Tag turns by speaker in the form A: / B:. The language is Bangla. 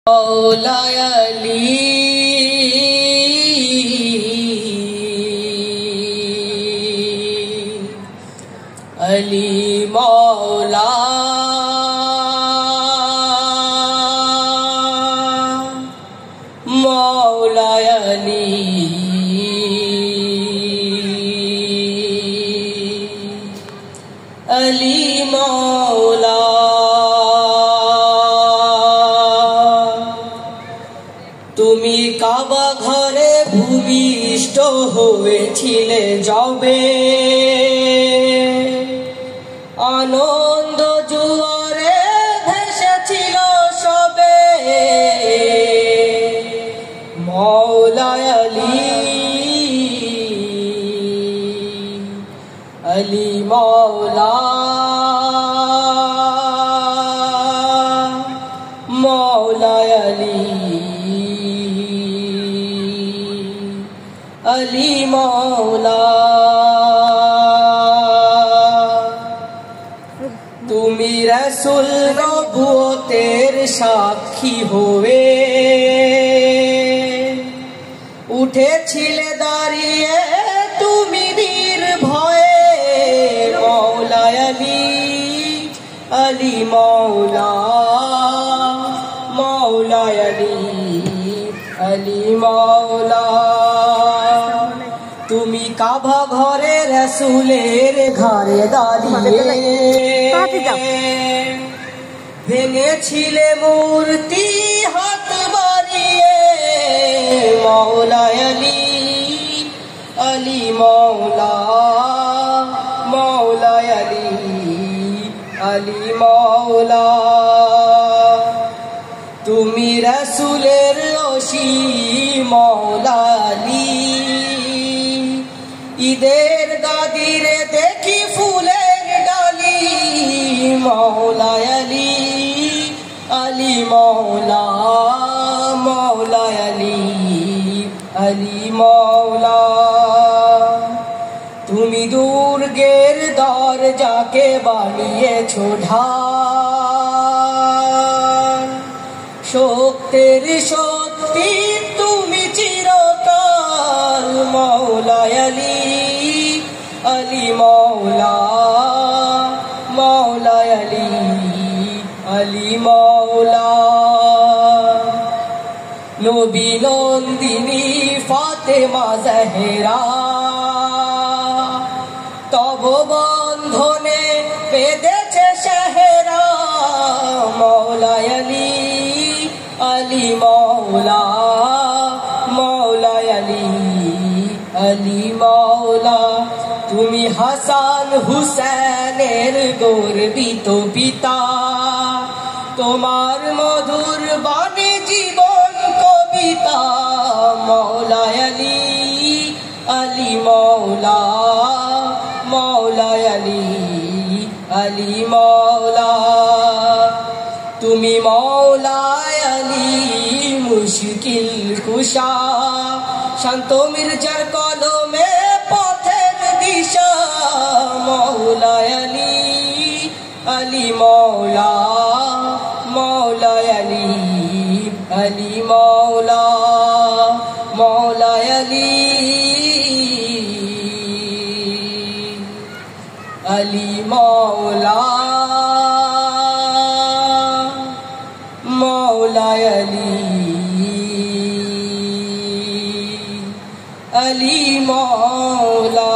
A: মৌলায় আলী আলী মৌলা মৌলায় আলী আলী মৌলা তুমি কাবা ঘরে ভূমিষ্ঠ হয়েছিলে যবে আনন্দ জুয়ারে ভেসেছিল সবে মৌলায় আলী আলী মৌলা মৌলায় আলী আলী মৌলা তুমি রাসূল নবুয়তের সাক্ষী হয়ে উঠেছিলে দাঁড়িয়ে তুমি নির্ভয়ে মৌলায় আলী আলী মৌলা মৌলায় আলী আলী মৌলা তুমি কাবা ঘরে রাসূলের ঘরে দাঁড়িয়ে ভেঙেছিলে মূর্তি হাত বাড়িয়ে মৌলায় আলী আলী মৌলা মৌলায় আলী আলী মৌলা তুমি রাসূলের ওসি মৌলা আলী ঈদের গাদিরে দেখি ফুলের ডালি মৌলায় আলী আলী মৌলা মৌলায় আলী আলী মৌলা তুমি দুর্গের দরজাকে বানিয়েছো ঢাল শক্তির শক্তি তুমি চিরকাল মৌলায় আলী আলী মৌলা মৌলায় আলী আলী মৌলা নবী নন্দিনী ফাতেমা জহরা তব বন্ধনে বেঁধেছে সেহরা মৌলায় আলী আলী মৌলা মৌলায় আলী আলী মৌলা তুমি হাসান হুসেনের গর্বিত পিতা তোমার মধুর বাণী জীবন কবিতা মৌলায় আলী আলী মৌলা মৌলায় আলী আলী মৌলা তুমি মৌলায় আলী মুশকিল কুশা শান্ত মির্জার কলমে পথের দিশা মৌলায় আলী আলী মৌলা মৌলায় আলী আলী মৌলা মৌলায় আলী আলী মৌলা মৌলায় আলী আলী মৌলা।